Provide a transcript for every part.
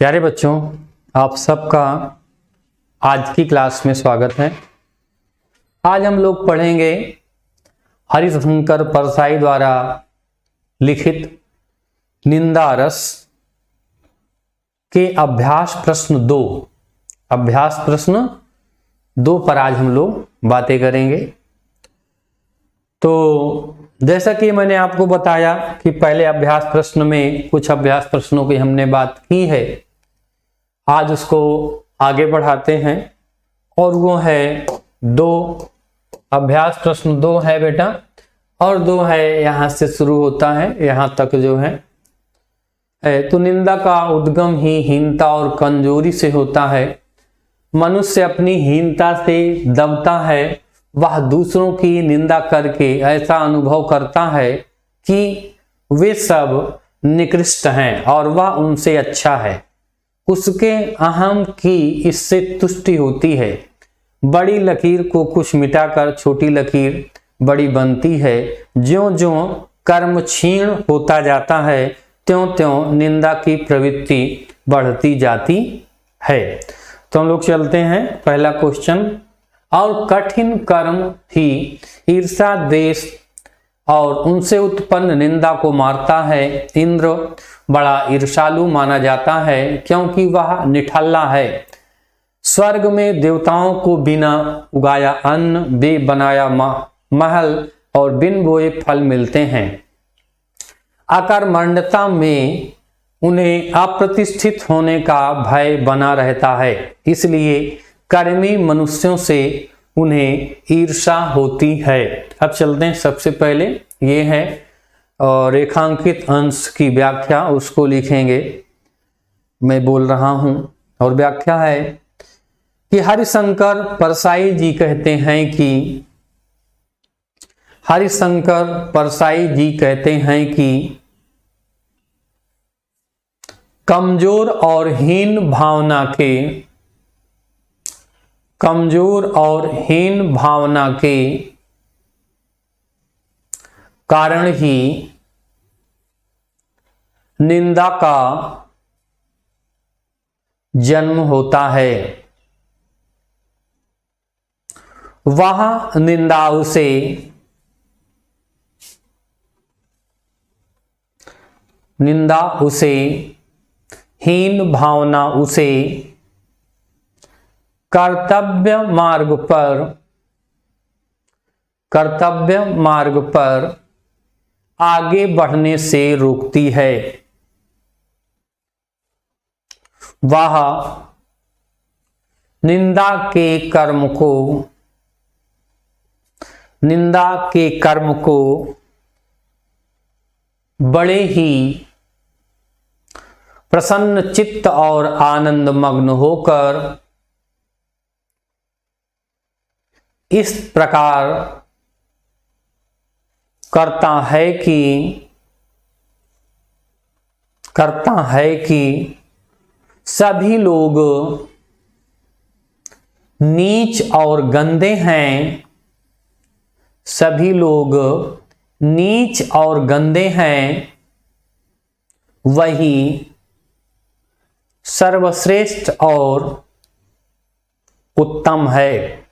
प्यारे बच्चों, आप सबका आज की क्लास में स्वागत है। आज हम लोग पढ़ेंगे हरिशंकर परसाई द्वारा लिखित निंदा रस के अभ्यास प्रश्न 2 पर आज हम लोग बातें करेंगे। तो जैसा कि मैंने आपको बताया कि पहले अभ्यास प्रश्न में कुछ अभ्यास प्रश्नों की हमने बात की है, आज उसको आगे बढ़ाते हैं और वो है 2 अभ्यास प्रश्न 2 है बेटा, और 2 है यहां से शुरू होता है यहां तक जो है। तो निंदा का उद्गम ही हीनता और कमजोरी से होता है। मनुष्य अपनी हीनता से दबता है। वह दूसरों की निंदा करके ऐसा अनुभव करता है कि वे सब निकृष्ट हैं और वह उनसे अच्छा है। उसके अहम की इससे तुष्टि होती है। बड़ी लकीर को कुछ मिटाकर छोटी लकीर बड़ी बनती है। ज्यों-ज्यों कर्म क्षीण होता जाता है, त्यों-त्यों निंदा की प्रवृत्ति बढ़ती जाती है। तो हम लोग चलते हैं पहला क्वेश्चन। और कठिन कर्म ही ईर्षा, द्वेष और उनसे उत्पन्न निंदा को मारता है। इंद्र बड़ा ईर्षालु माना जाता है क्योंकि वह निठल्ला है। स्वर्ग में देवताओं को बिना उगाया अन्न, बे बनाया महल और बिन बोए फल मिलते हैं। अकर्मण्यता में उन्हें अप्रतिष्ठित होने का भय बना रहता है, इसलिए कर्मी मनुष्यों से उन्हें ईर्षा होती है। अब चलते हैं, सबसे पहले ये है रेखांकित अंश की व्याख्या, उसको लिखेंगे। मैं बोल रहा हूं और व्याख्या है कि हरिशंकर परसाई जी कहते हैं कि कमजोर और हीन भावना के कारण ही निंदा का जन्म होता है। वह निंदा उसे हीन भावना उसे कर्तव्य मार्ग पर आगे बढ़ने से रोकती है। वह निंदा के कर्म को बड़े ही प्रसन्न चित्त और आनंद मग्न होकर इस प्रकार करता है कि सभी लोग नीच और गंदे हैं, वही सर्वश्रेष्ठ और उत्तम है।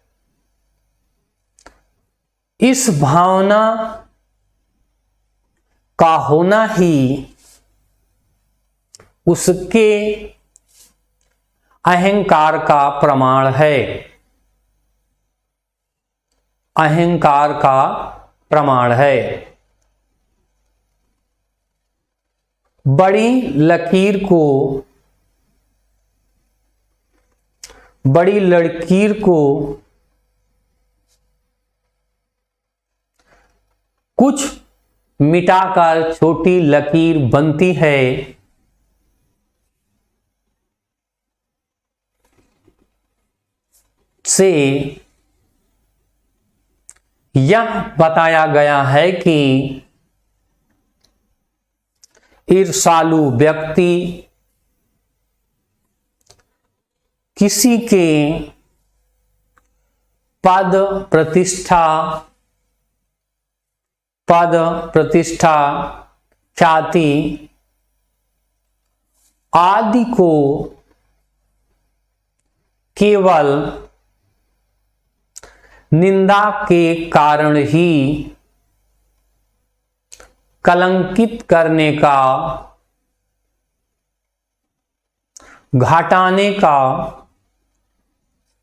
इस भावना का होना ही उसके अहंकार का प्रमाण है। बड़ी लकीर को कुछ मिटाकर छोटी लकीर बनती है। से यह बताया गया है कि ईर्षालु व्यक्ति किसी के पद प्रतिष्ठा ख्याति आदि को केवल निंदा के कारण ही कलंकित करने का, घटाने का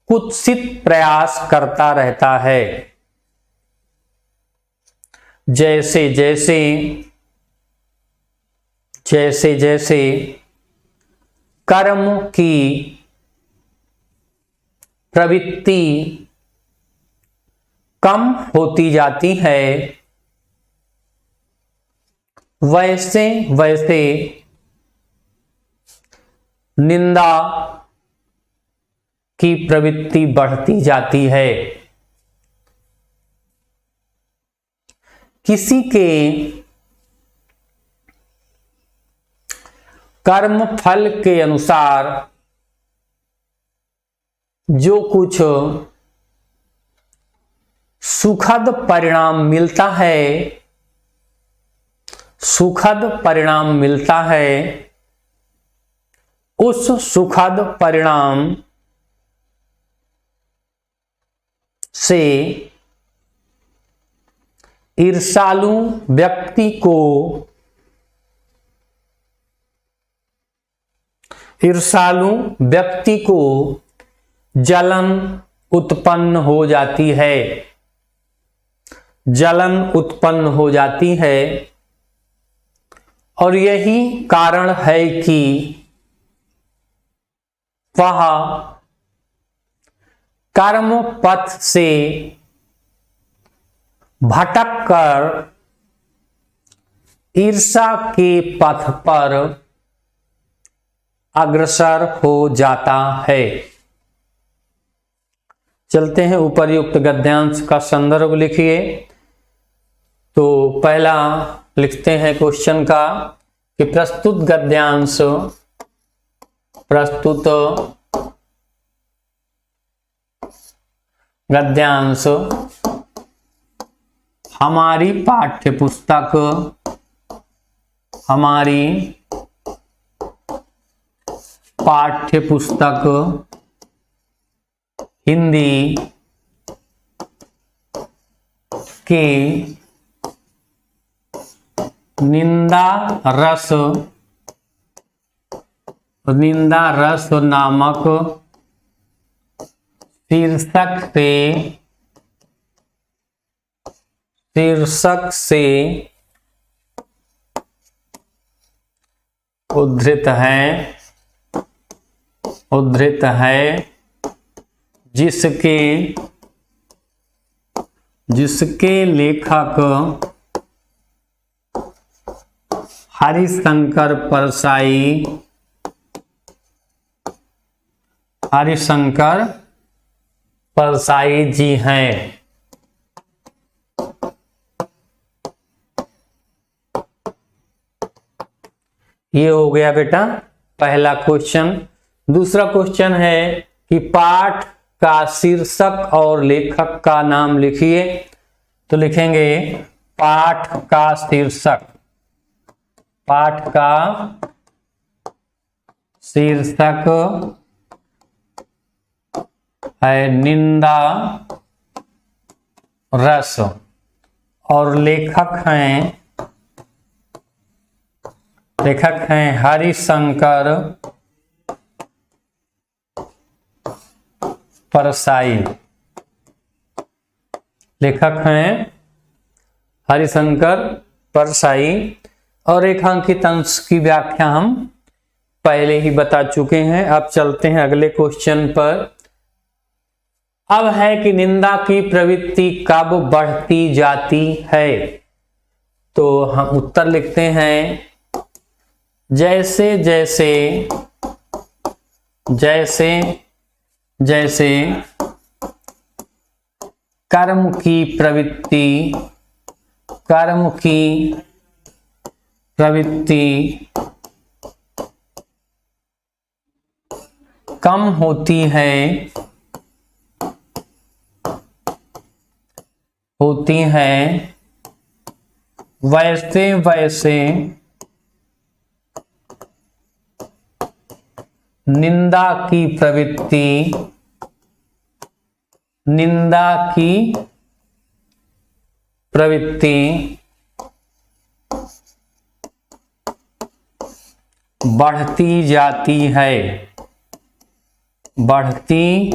कुत्सित प्रयास करता रहता है। जैसे जैसे जैसे जैसे कर्म की प्रवृत्ति कम होती जाती है, वैसे वैसे निंदा की प्रवृत्ति बढ़ती जाती है। किसी के कर्म फल के अनुसार जो कुछ सुखद परिणाम मिलता है, सुखद परिणाम मिलता है, उस सुखद परिणाम से ईर्ष्यालु व्यक्ति को, ईर्ष्यालु व्यक्ति को जलन उत्पन्न हो जाती है, जलन उत्पन्न हो जाती है। और यही कारण है कि वह कर्म पथ से भटक कर ईर्ष्या के पथ पर अग्रसर हो जाता है। चलते हैं उपर्युक्त गद्यांश का संदर्भ लिखिए। तो पहला लिखते हैं क्वेश्चन का कि प्रस्तुत गद्यांश, प्रस्तुत गद्यांश हमारी पाठ्यपुस्तक, हमारी पाठ्यपुस्तक हिंदी के निंदा रस नामक शीर्षक से उद्धृत है जिसके लेखक हरिशंकर परसाई जी हैं। ये हो गया बेटा पहला क्वेश्चन। दूसरा क्वेश्चन है कि पाठ का शीर्षक और लेखक का नाम लिखिए। तो लिखेंगे पाठ का शीर्षक, पाठ का शीर्षक है निंदा रस और लेखक हैं हरिशंकर परसाई। लेखक हैं हरिशंकर परसाई। और रेखांकित अंश की व्याख्या हम पहले ही बता चुके हैं। अब चलते हैं अगले क्वेश्चन पर। अब है कि निंदा की प्रवृत्ति कब बढ़ती जाती है। तो हम उत्तर लिखते हैं जैसे जैसे जैसे जैसे कर्म की प्रवृत्ति कम होती है वैसे वैसे निंदा की प्रवृत्ति, निंदा की प्रवृत्ति बढ़ती जाती है, बढ़ती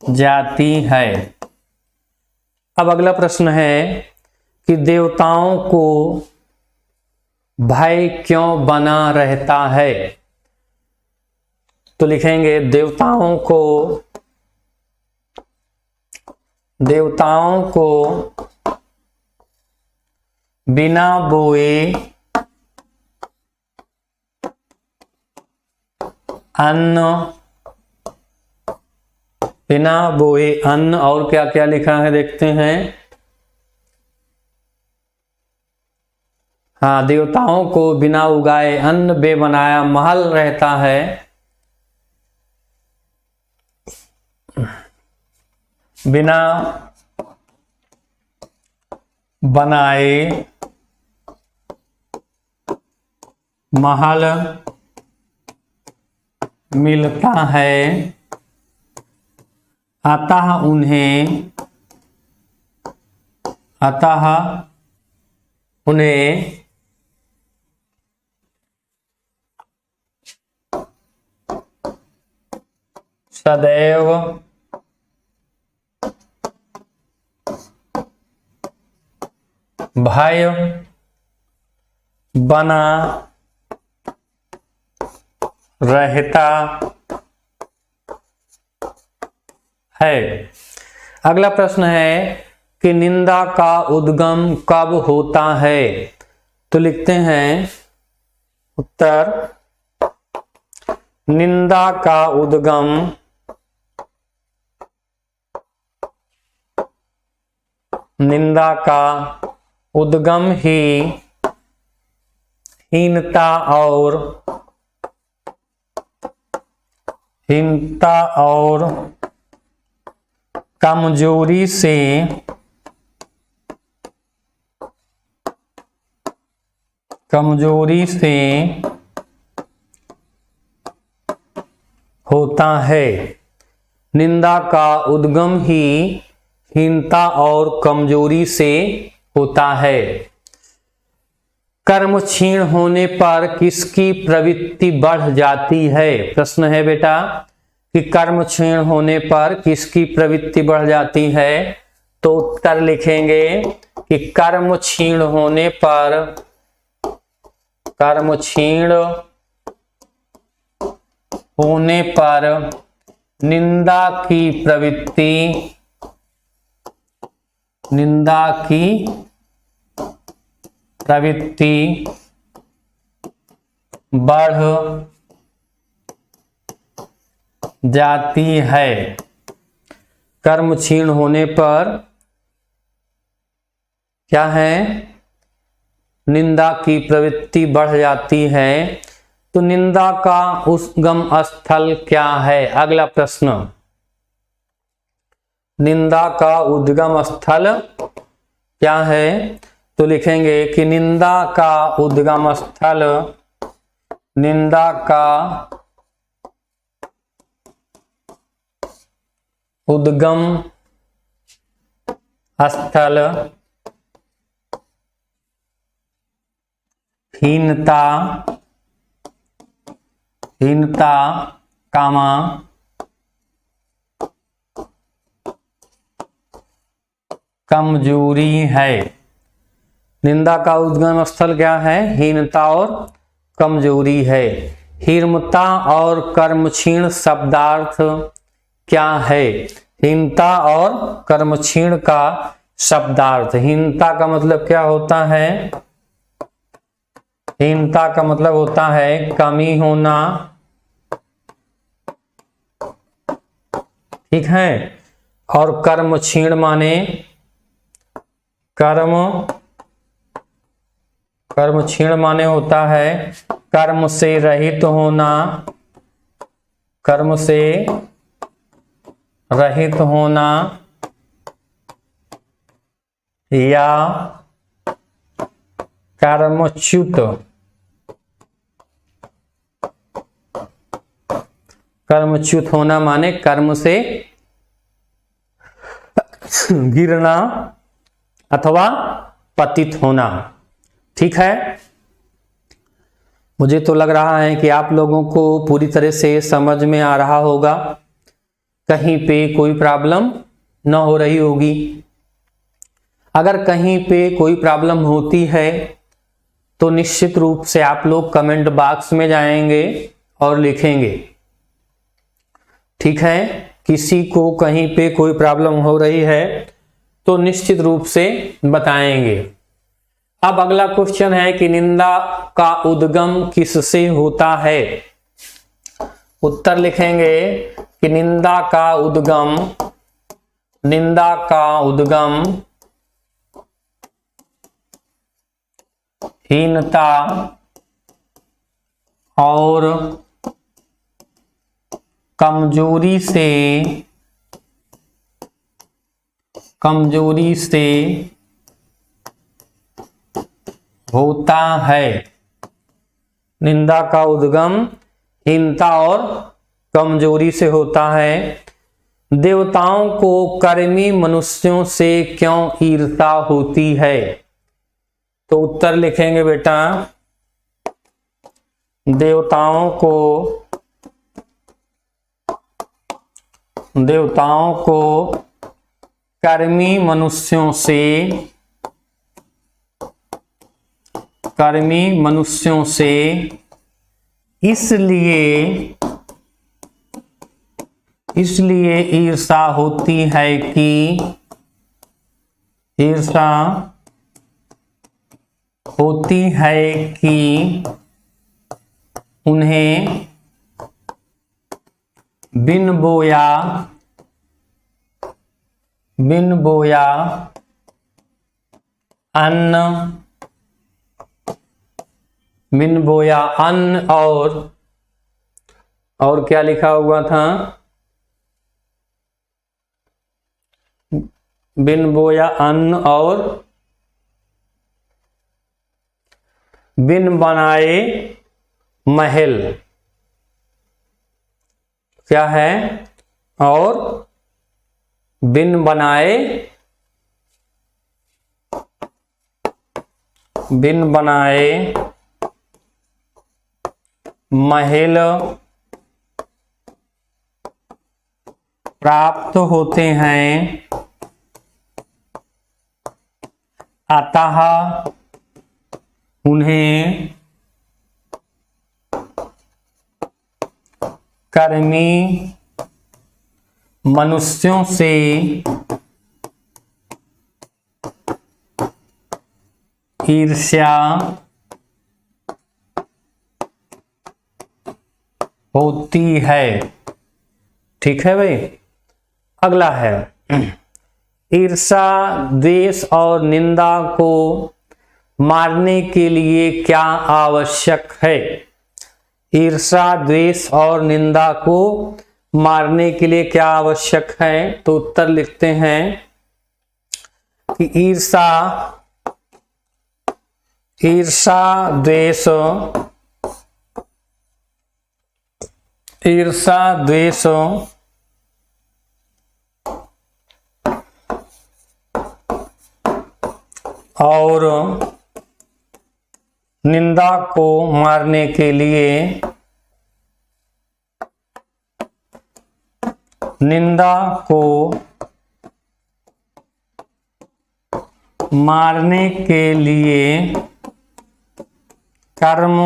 जाती है। अब अगला प्रश्न है कि देवताओं को भय क्यों बना रहता है? तो लिखेंगे देवताओं को बिना बोए अन्न, बिना बोए अन्न, और क्या क्या लिखा है देखते हैं। हाँ, देवताओं को बिना उगाए अन्न बे बनाया महल रहता है, बिना बनाए महल मिलता है, अतः उन्हें सदैव भय बना रहता है। अगला प्रश्न है कि निंदा का उद्गम कब होता है? तो लिखते हैं उत्तर, निंदा का उद्गम ही हीनता और कमजोरी से होता है। निंदा का उद्गम ही हीनता और कमजोरी से होता है। कर्म क्षीण होने पर किसकी प्रवृत्ति बढ़ जाती है? प्रश्न है बेटा कि कर्म क्षीण होने पर किसकी प्रवृत्ति बढ़ जाती है? तो उत्तर लिखेंगे कि कर्म क्षीण होने पर निंदा की प्रवृत्ति बढ़ जाती है। कर्म क्षीण होने पर क्या है? निंदा की प्रवृत्ति बढ़ जाती है। तो निंदा का उद्गम स्थल क्या है? अगला प्रश्न, निंदा का उद्गम स्थल क्या है? तो लिखेंगे कि निंदा का उद्गम स्थल हीनता कामा कमजोरी है। निंदा का उद्गम स्थल क्या है? हीनता और कमजोरी है। हीनता और कर्मक्षीण शब्दार्थ क्या है? हीनता और कर्मक्षीण का शब्दार्थ, हीनता का मतलब क्या होता है? हीनता का मतलब होता है कमी होना, ठीक है। और कर्म क्षीण माने कर्म क्षीण माने होता है कर्म से रहित होना, कर्म से रहित होना या कर्मच्युत कर्मच्युत होना माने कर्म से गिरना अथवा पतित होना। ठीक है, मुझे तो लग रहा है कि आप लोगों को पूरी तरह से समझ में आ रहा होगा, कहीं पे कोई प्रॉब्लम न हो रही होगी। अगर कहीं पे कोई प्रॉब्लम होती है तो निश्चित रूप से आप लोग कमेंट बॉक्स में जाएंगे और लिखेंगे। ठीक है, किसी को कहीं पे कोई प्रॉब्लम हो रही है तो निश्चित रूप से बताएंगे। अब अगला क्वेश्चन है कि निंदा का उद्गम किससे होता है। उत्तर लिखेंगे कि निंदा का उद्गम हीनता और कमजोरी से होता है। निंदा का उद्गम हीनता और कमजोरी से होता है। देवताओं को कर्मी मनुष्यों से क्यों ईर्ष्या होती है। तो उत्तर लिखेंगे बेटा, देवताओं को कर्मी मनुष्यों से इसलिए ईर्ष्या होती है कि उन्हें बिन बोया अन्न और क्या लिखा हुआ था, बिन बोया अन्न और बिन बनाए महल। क्या है, और बिन बनाए महल प्राप्त होते हैं, अतः उन्हें कर्मी मनुष्यों से ईर्ष्या होती है। ठीक है भाई, अगला है ईर्ष्या, द्वेष और निंदा को मारने के लिए क्या आवश्यक है। ईर्ष्या, द्वेष और निंदा को मारने के लिए क्या आवश्यक है। तो उत्तर लिखते हैं कि ईर्ष्या द्वेष और निंदा को मारने के लिए कर्म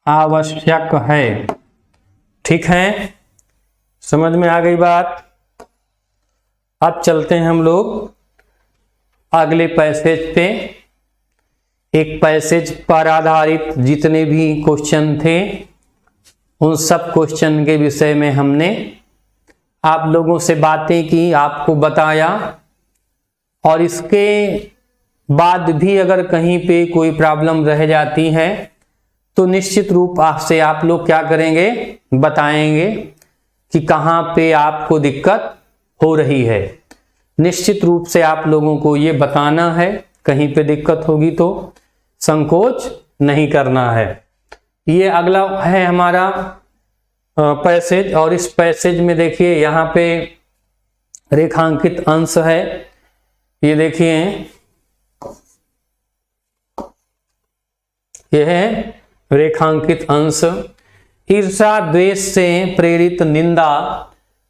आवश्यक है। ठीक है, समझ में आ गई बात। अब चलते हैं हम लोग अगले पैसेज पे। एक पैसेज पर आधारित जितने भी क्वेश्चन थे उन सब क्वेश्चन के विषय में हमने आप लोगों से बातें की, आपको बताया। और इसके बाद भी अगर कहीं पे कोई प्रॉब्लम रह जाती है तो निश्चित रूप से आप लोग क्या करेंगे, बताएंगे कि कहाँ पे आपको दिक्कत हो रही है। निश्चित रूप से आप लोगों को ये बताना है, कहीं पे दिक्कत होगी तो संकोच नहीं करना है। ये अगला है हमारा पैसेज, और इस पैसेज में देखिए यहाँ पे रेखांकित अंश है। ये देखिए यह है रेखांकित अंश। ईर्ष्या द्वेष से प्रेरित निंदा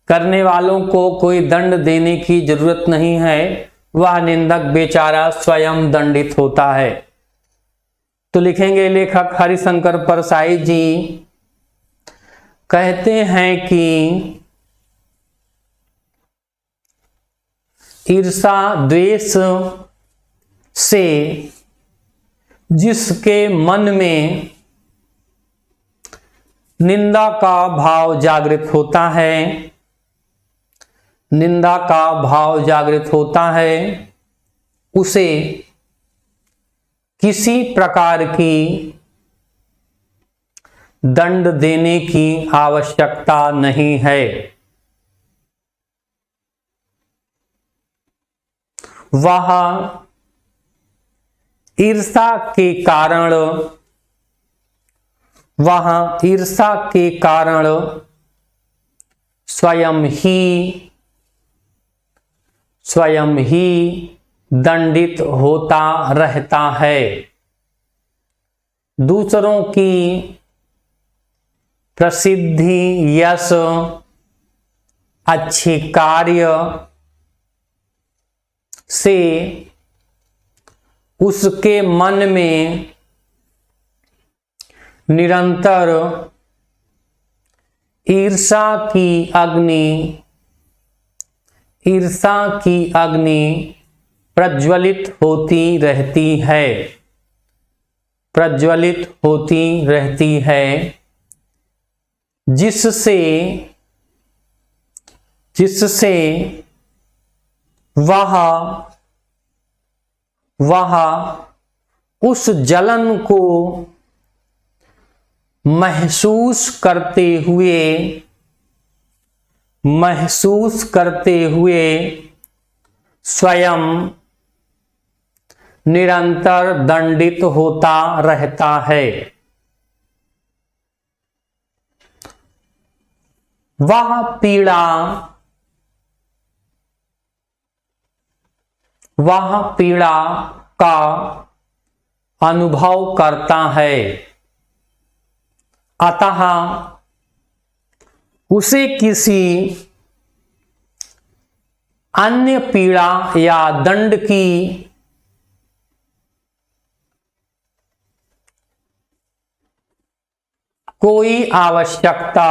करने वालों को कोई दंड देने की जरूरत नहीं है, वह निंदक बेचारा स्वयं दंडित होता है। तो लिखेंगे लेखक हरिशंकर परसाई जी कहते हैं कि ईर्ष्या द्वेष से जिसके मन में निंदा का भाव जागृत होता है, निंदा का भाव जागृत होता है, उसे किसी प्रकार की दंड देने की आवश्यकता नहीं है। वह ईर्ष्या के कारण, वह ईर्ष्या के कारण स्वयं ही दंडित होता रहता है। दूसरों की प्रसिद्धि, यश, अच्छे कार्य से उसके मन में निरंतर ईर्ष्या की अग्नि प्रज्वलित होती रहती है, प्रज्वलित होती रहती है, जिससे वह उस जलन को महसूस करते हुए स्वयं निरंतर दंडित होता रहता है। वह पीड़ा का अनुभव करता है, अतः उसे किसी अन्य पीड़ा या दंड की कोई आवश्यकता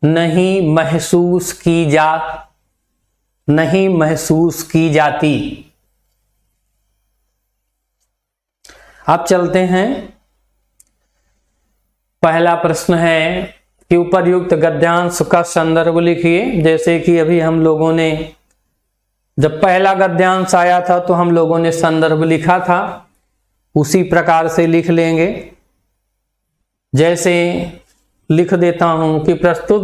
नहीं महसूस की जाती। अब चलते हैं, पहला प्रश्न है कि उपर्युक्त गद्यांश का संदर्भ लिखिए। जैसे कि अभी हम लोगों ने जब पहला गद्यांश आया था तो हम लोगों ने संदर्भ लिखा था, उसी प्रकार से लिख लेंगे। जैसे लिख देता हूं कि प्रस्तुत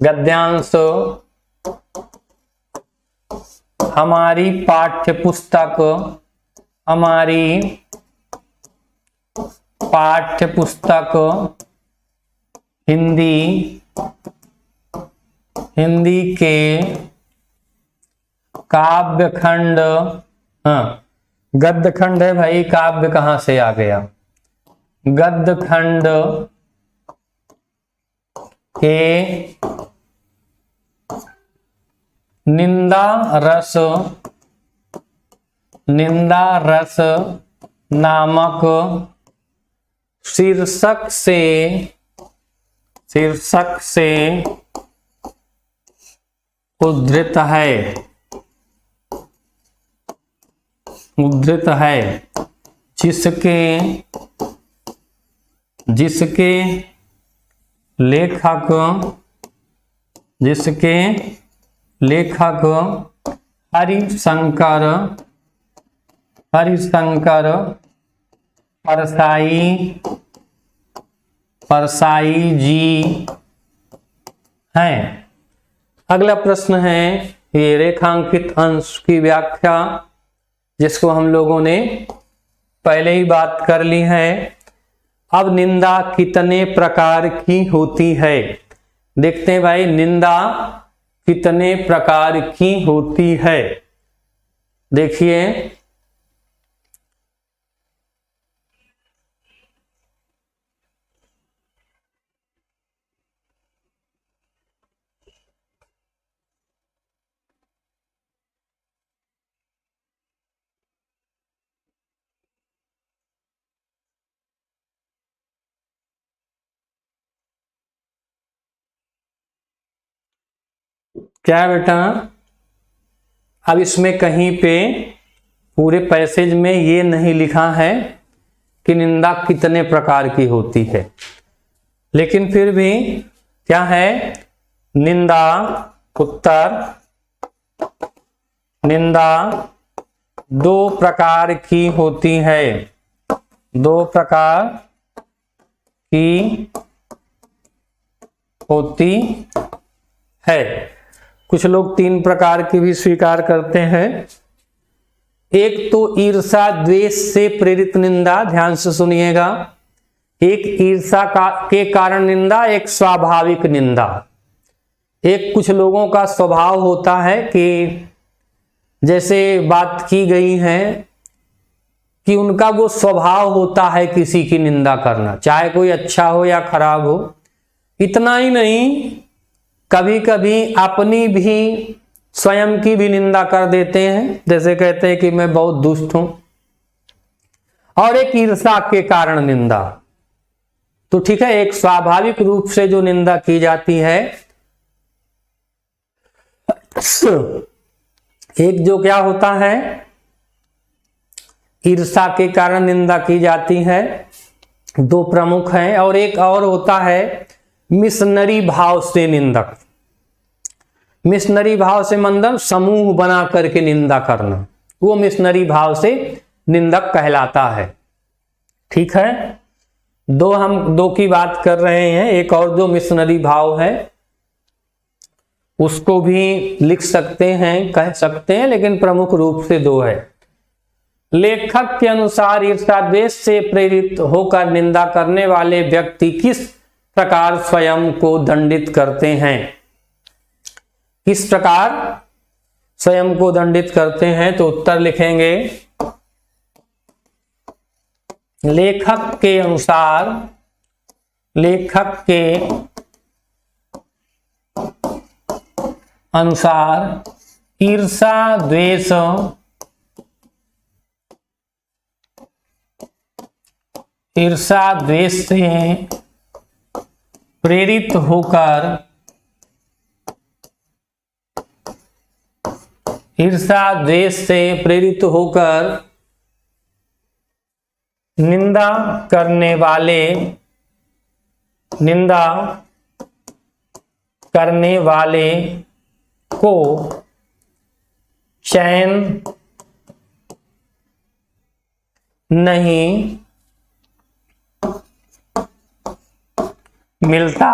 गद्यांश हमारी पाठ्य पुस्तक हिंदी के काव्य खंड, गद्य खंड है भाई, काव्य कहां से आ गया, गद्य खंड के निंदा रस नामक शीर्षक से उद्धृत है, जिसके लेखक हरिशंकर परसाई जी हैं। अगला प्रश्न है ये रेखांकित अंश की व्याख्या जिसको हम लोगों ने पहले ही बात कर ली है। अब निंदा कितने प्रकार की होती है, देखते हैं भाई निंदा कितने प्रकार की होती है। देखिए क्या है बेटा, अब इसमें कहीं पे पूरे पैसेज में ये नहीं लिखा है कि निंदा कितने प्रकार की होती है, लेकिन फिर भी क्या है, निंदा उत्तर, निंदा दो प्रकार की होती है, दो प्रकार की होती है। कुछ लोग तीन प्रकार की भी स्वीकार करते हैं। एक तो ईर्षा द्वेष से प्रेरित निंदा, ध्यान से सुनिएगा, एक ईर्षा के कारण निंदा, एक स्वाभाविक निंदा। एक कुछ लोगों का स्वभाव होता है कि जैसे बात की गई है कि उनका वो स्वभाव होता है किसी की निंदा करना, चाहे कोई अच्छा हो या खराब हो। इतना ही नहीं, कभी कभी अपनी भी स्वयं की भी निंदा कर देते हैं, जैसे कहते हैं कि मैं बहुत दुष्ट हूं। और एक ईर्षा के कारण निंदा, तो ठीक है, एक स्वाभाविक रूप से जो निंदा की जाती है, एक जो क्या होता है, ईर्षा के कारण निंदा की जाती है, दो प्रमुख हैं। और एक और होता है मिशनरी भाव से निंदक। मिशनरी भाव से मतलब समूह बना करके निंदा करना, वो मिशनरी भाव से निंदक कहलाता है। ठीक है, हम दो की बात कर रहे हैं। एक और जो मिशनरी भाव है उसको भी लिख सकते हैं, कह सकते हैं, लेकिन प्रमुख रूप से दो है। लेखक के अनुसार ईर्ष्या द्वेष से प्रेरित होकर निंदा करने वाले व्यक्ति किस प्रकार स्वयं को दंडित करते हैं, किस प्रकार स्वयं को दंडित करते हैं, तो उत्तर लिखेंगे लेखक के अनुसार, लेखक के अनुसार ईर्षा द्वेष से प्रेरित होकर, ईर्षा द्वेष से प्रेरित होकर निंदा करने वाले को चैन नहीं मिलता,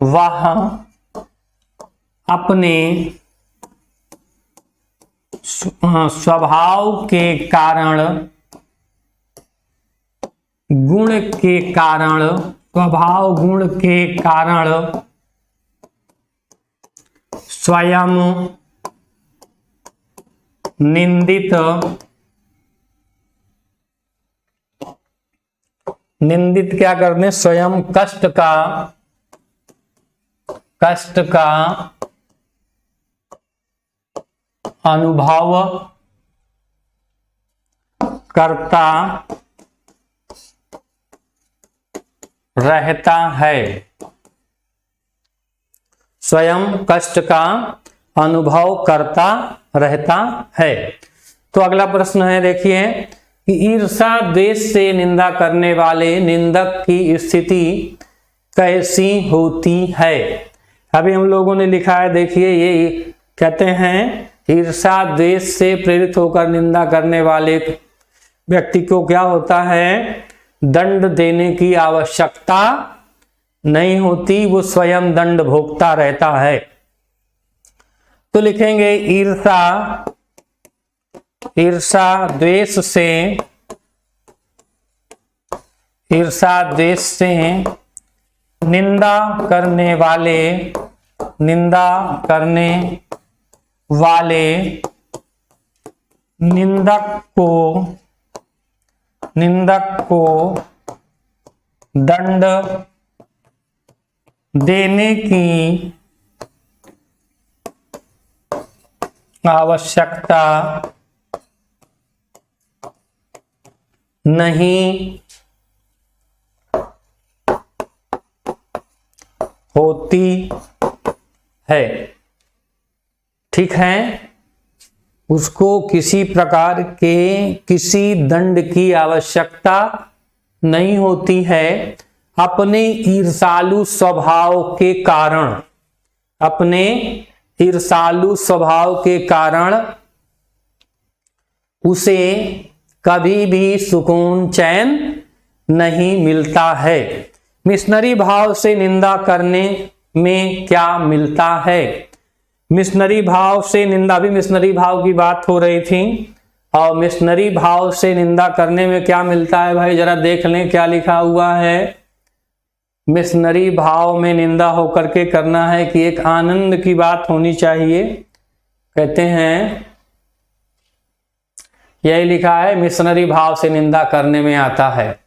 वह अपने स्वभाव के कारण, गुण के कारण, स्वभाव गुण के कारण स्वयं निंदित क्या करने, स्वयं कष्ट का अनुभव करता रहता है, स्वयं कष्ट का अनुभव करता रहता है। तो अगला प्रश्न है, देखिए कि ईर्षा द्वेष से निंदा करने वाले निंदक की स्थिति कैसी होती है। अभी हम लोगों ने लिखा है, देखिए ये कहते हैं ईर्षा द्वेष से प्रेरित होकर निंदा करने वाले व्यक्ति को क्या होता है, दंड देने की आवश्यकता नहीं होती, वो स्वयं दंड भोगता रहता है। तो लिखेंगे ईर्षा, ईर्षा द्वेष से, ईर्षा द्वेष से निंदा करने वाले, निंदा करने वाले निंदक को दंड देने की आवश्यकता नहीं होती है। ठीक है, उसको किसी प्रकार के किसी दंड की आवश्यकता नहीं होती है। अपने ईर्षालु स्वभाव के कारण, अपने ईर्षालु स्वभाव के कारण उसे कभी भी सुकून चैन नहीं मिलता है। मिशनरी भाव से निंदा करने में क्या मिलता है? मिशनरी भाव से निंदा, भी मिशनरी भाव की बात हो रही थी, और मिशनरी भाव से निंदा करने में क्या मिलता है भाई, जरा देख लें क्या लिखा हुआ है। मिशनरी भाव में निंदा होकर के करना है कि एक आनंद की बात होनी चाहिए। कहते हैं यही लिखा है, मिशनरी भाव से निंदा करने में आता है।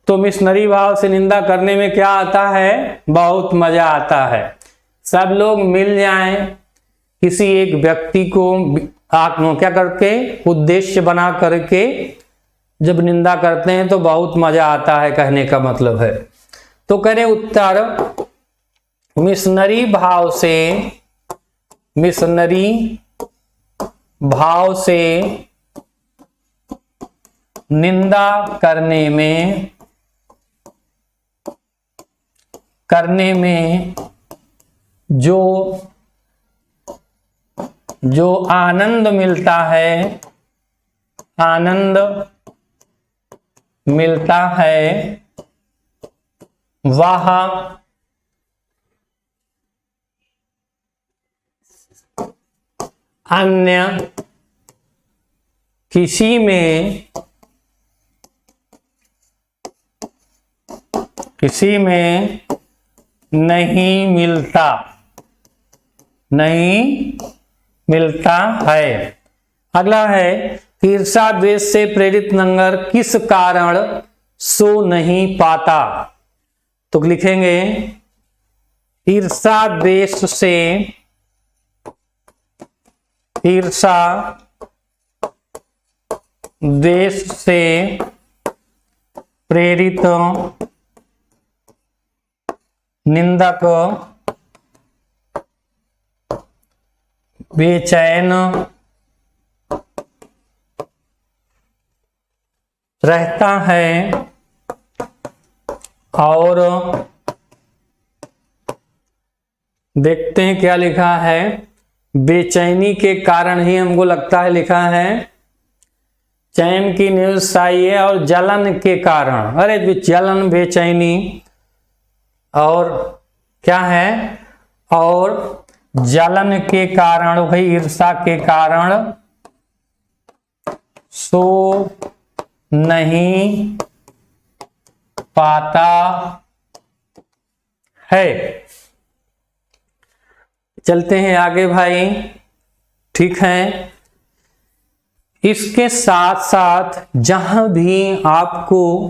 तो मिशनरी भाव से निंदा करने में क्या आता है? बहुत मजा आता है। सब लोग मिल जाएं, किसी एक व्यक्ति को आप क्या करके उद्देश्य बना करके जब निंदा करते हैं तो बहुत मजा आता है, कहने का मतलब है। तो करें उत्तर, मिशनरी भाव से, मिशनरी भाव से निंदा करने में जो आनंद मिलता है, आनंद मिलता है, वह अन्य किसी में नहीं मिलता, नहीं मिलता है। अगला है, ईर्षा द्वेष से प्रेरित नंगर किस कारण सो नहीं पाता? तो लिखेंगे ईर्षा द्वेष से, ईर्षा द्वेष से प्रेरित निंदक बेचैन रहता है और देखते हैं क्या लिखा है। बेचैनी के कारण ही हमको लगता है लिखा है, चैन की न्यूज आई है, और जलन के कारण, अरे जलन बेचैनी और क्या है, और जलन के कारण, वही ईर्षा के कारण सो नहीं पाता है। चलते हैं आगे भाई। ठीक है, इसके साथ साथ जहां भी आपको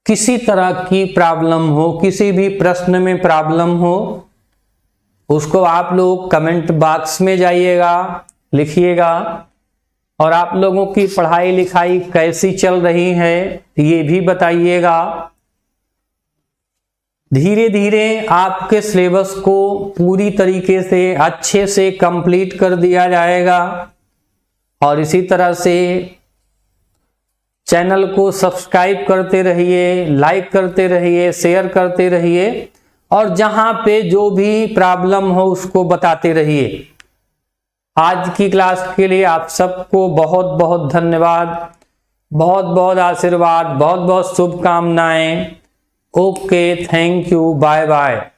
किसी तरह की प्रॉब्लम हो, किसी भी प्रश्न में प्रॉब्लम हो, उसको आप लोग कमेंट बॉक्स में जाइएगा, लिखिएगा, और आप लोगों की पढ़ाई लिखाई कैसी चल रही है ये भी बताइएगा। धीरे धीरे आपके सिलेबस को पूरी तरीके से अच्छे से कंप्लीट कर दिया जाएगा, और इसी तरह से चैनल को सब्सक्राइब करते रहिए, लाइक करते रहिए, शेयर करते रहिए, और जहां पे जो भी प्रॉब्लम हो उसको बताते रहिए। आज की क्लास के लिए आप सबको बहुत बहुत धन्यवाद, बहुत बहुत आशीर्वाद, बहुत बहुत शुभकामनाएं। Okay, thank you, bye bye.